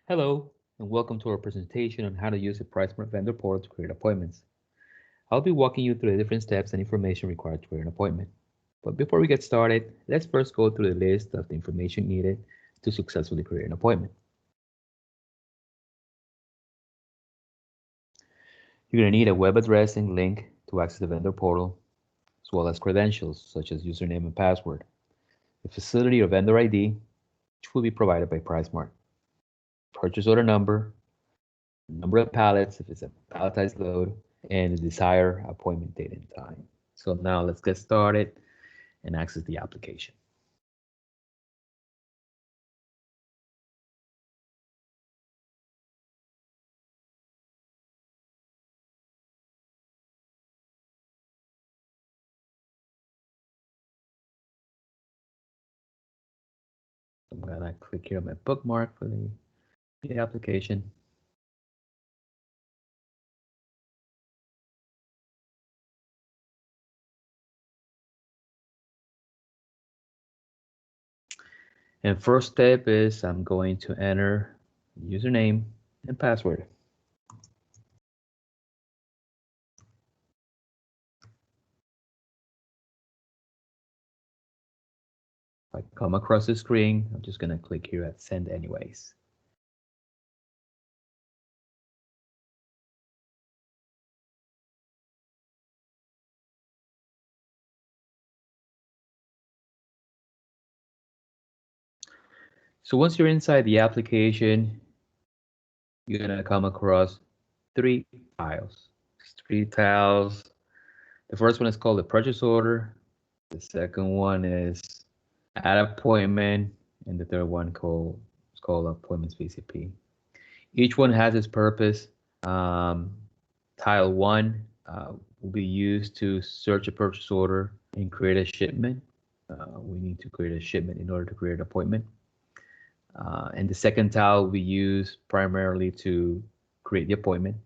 Hello, and welcome to our presentation on how to use the PriceSmart vendor portal to create appointments. I'll be walking you through the different steps and information required to create an appointment. But before we get started, let's first go through the list of the information needed to successfully create an appointment. You're going to need a web address and link to access the vendor portal, as well as credentials such as username and password, the facility or vendor ID, which will be provided by PriceSmart, purchase order number of pallets if it's a palletized load, and the desired appointment date and time. So now let's get started and access the application. I'm gonna click here on my bookmark for the application. And first step is I'm going to enter username and password. If I come across the screen, I'm just gonna click here at send anyways. So once you're inside the application, you're gonna come across three tiles. Three tiles. The first one is called the purchase order. The second one is add appointment, and the third one is called appointments VCP. Each one has its purpose. Um, Tile 1 will be used to search a purchase order and create a shipment. We need to create a shipment in order to create an appointment. And the second tile will be used primarily to create the appointment.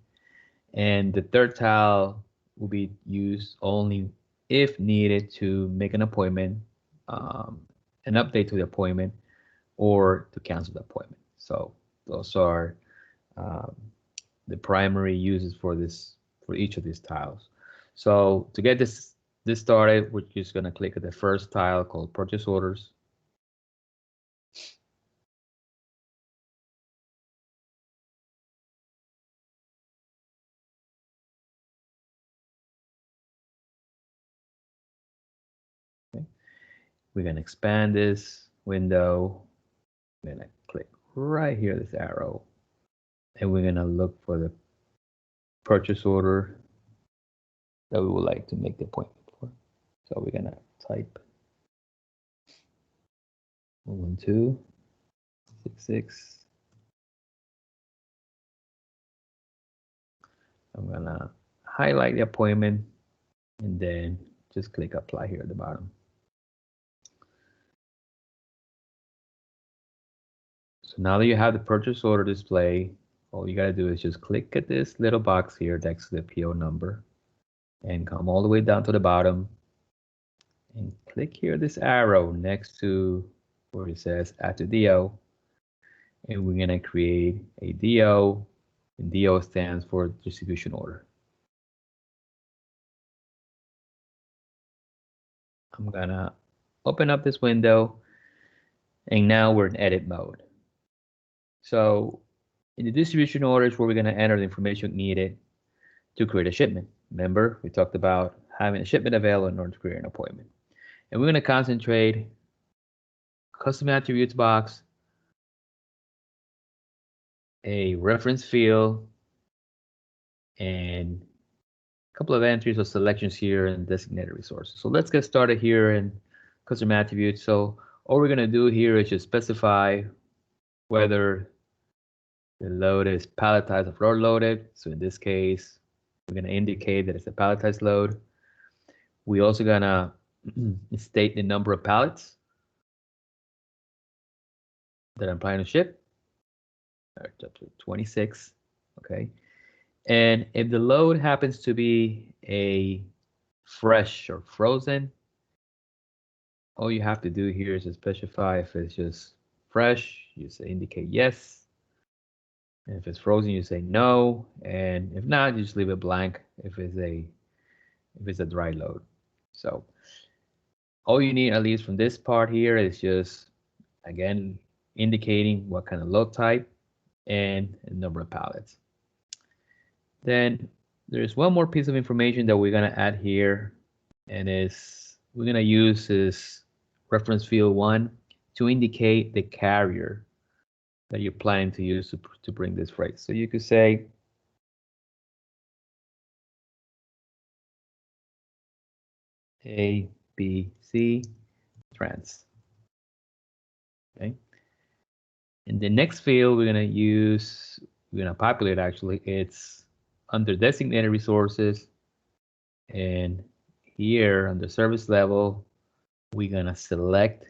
And the third tile will be used only if needed to make an appointment, an update to the appointment, or to cancel the appointment. So those are um, the primary uses for each of these tiles. So to get this started, we're just going to click at the first tile called purchase orders. Okay. We're going to expand this window. We're going to click right here, this arrow, and we're going to look for the purchase order that we would like to make the appointment for. So we're going to type 11266. I'm going to highlight the appointment and then just click apply here at the bottom. So now that you have the purchase order display, all you got to do is just click at this little box here next to the PO number and come all the way down to the bottom and click here this arrow next to where it says add to DO, and we're going to create a DO, and DO stands for distribution order. I'm going to open up this window, and now we're in edit mode. So in the distribution order is where we're going to enter the information needed to create a shipment. Remember, we talked about having a shipment available in order to create an appointment. And we're going to concentrate custom attributes box, a reference field, and a couple of entries or selections here in designated resources. So let's get started here in custom attributes. So all we're going to do here is just specify whether the load is palletized or floor loaded. So in this case, we're going to indicate that it's a palletized load. We also going to state the number of pallets that I'm planning to ship. Up to 26. Okay. And if the load happens to be a fresh or frozen, all you have to do here is to specify if it's just fresh, you say indicate yes. And if it's frozen, you say no, and if not, you just leave it blank if it's a dry load. So all you need, at least from this part here, is just again indicating what kind of load type and a number of pallets. Then there's one more piece of information that we're gonna add here, and is we're gonna use this reference field 1 to indicate the carrier that you're planning to use to bring this freight. So you could say A, B, C, trans. Okay. In the next field, we're gonna populate actually, it's under designated resources, and here under service level, we're gonna select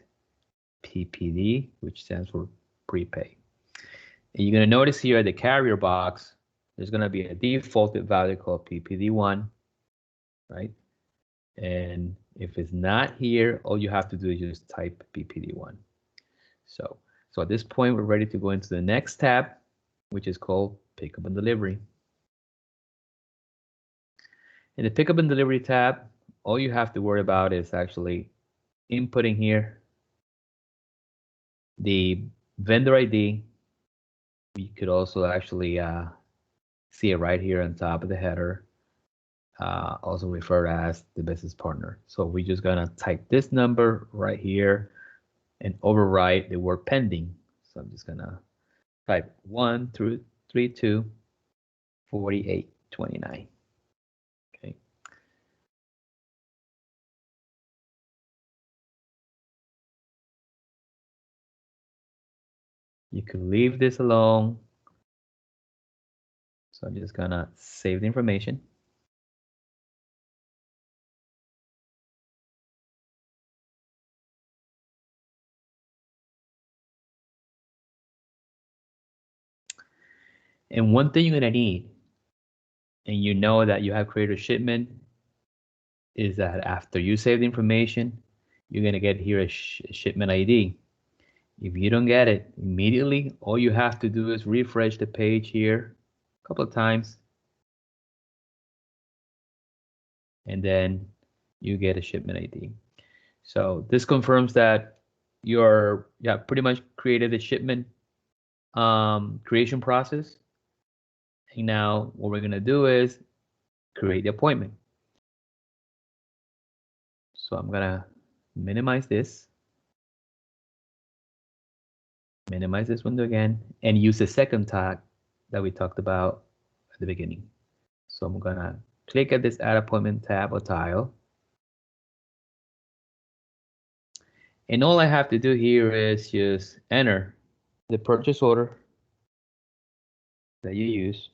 PPD, which stands for prepaid. And you're gonna notice here at the carrier box, there's gonna be a defaulted value called PPD1, right? And if it's not here, all you have to do is just type PPD1. So at this point, we're ready to go into the next tab, which is called Pickup and Delivery. In the Pickup and Delivery tab, all you have to worry about is actually inputting here the vendor ID. You could also actually see it right here on top of the header, also referred as the business partner. So we're just gonna type this number right here and overwrite the word pending. So I'm just gonna type 1 through 32 48 29. Okay. You could leave this alone. So I'm just gonna save the information. And one thing you're gonna need, and you know that you have created a shipment, is that after you save the information, you're gonna get here a shipment ID. If you don't get it immediately, all you have to do is refresh the page here a couple of times, and then you get a shipment ID. So this confirms that you're pretty much created the shipment creation process. And now what we're gonna do is create the appointment. So I'm gonna minimize this window again, and use the second tag that we talked about at the beginning. So I'm gonna click at this Add Appointment tab or tile. And all I have to do here is just enter the purchase order that you use.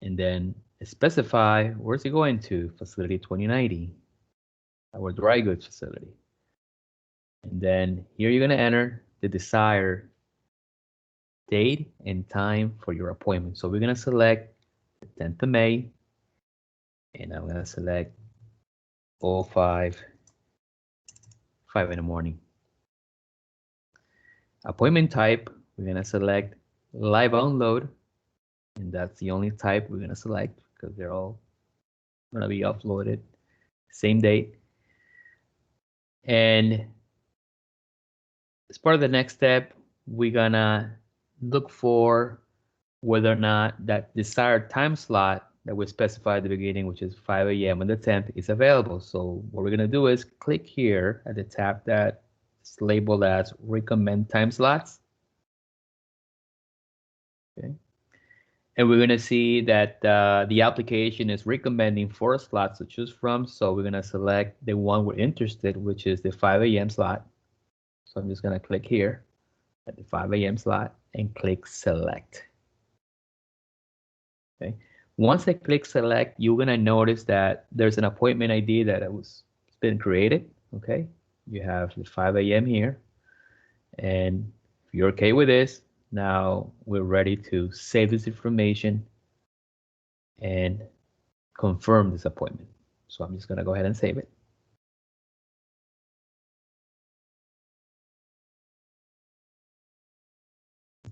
And then specify where's it going to, facility 2090, our dry goods facility. And then here you're gonna enter the desired date and time for your appointment. So we're gonna select the 10th of May, and I'm gonna select 05, 5 in the morning. Appointment type, we're gonna select live unload, and that's the only type we're gonna select because they're all gonna be uploaded same date. And as part of the next step, we're gonna look for whether or not that desired time slot that we specified at the beginning, which is 5 a.m. on the 10th, is available. So what we're gonna do is click here at the tab that's labeled as recommend time slots. Okay. And we're gonna see that the application is recommending 4 slots to choose from. So we're gonna select the one we're interested, which is the 5 a.m. slot. So I'm just gonna click here at the 5 a.m. slot and click select. Okay. Once I click select, you're gonna notice that there's an appointment ID that was been created. Okay. You have the 5 a.m. here. And if you're okay with this, now we're ready to save this information and confirm this appointment. So I'm just gonna go ahead and save it.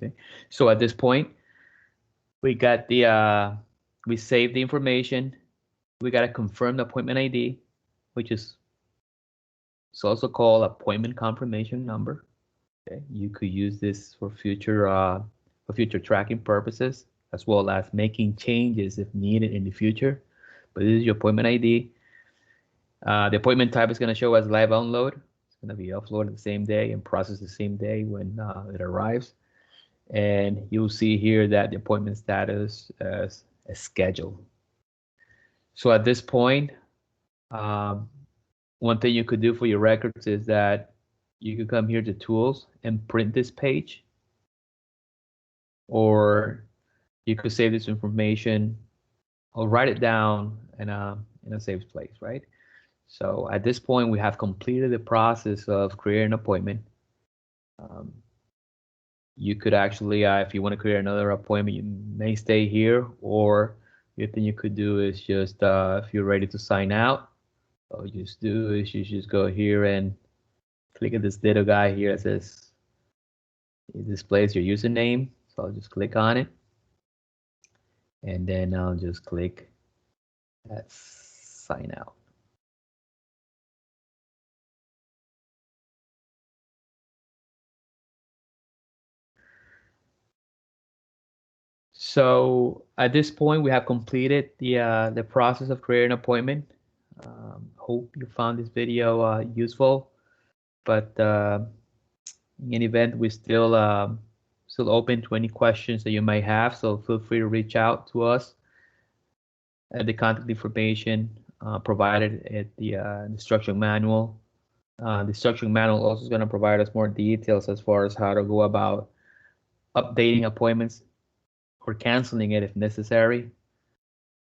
Okay. So at this point, we got the we saved the information. We got to confirm the appointment ID, which is it's also called appointment confirmation number. Okay. You could use this for future tracking purposes, as well as making changes if needed in the future. But this is your appointment ID. The appointment type is going to show as live download. It's going to be uploaded the same day and processed the same day when it arrives. And you'll see here that the appointment status is scheduled. So at this point, um, one thing you could do for your records is that you could come here to tools and print this page, or you could save this information or write it down in a safe place, right? So at this point, we have completed the process of creating an appointment. Um, you could actually, if you want to create another appointment, you may stay here, or the thing you could do is just, if you're ready to sign out, all you just do is you just go here and click at this little guy here that says it displays your username. So I'll just click on it, and then I'll just click at sign out. So at this point, we have completed the process of creating an appointment. Hope you found this video useful, but in any event, we're still open to any questions that you might have. So feel free to reach out to us at the contact information provided at the instruction manual. The instruction manual also is going to provide us more details as far as how to go about updating appointments or canceling it if necessary.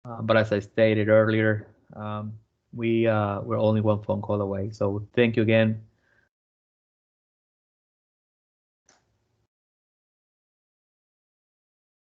But as I stated earlier, we're only one phone call away. So thank you again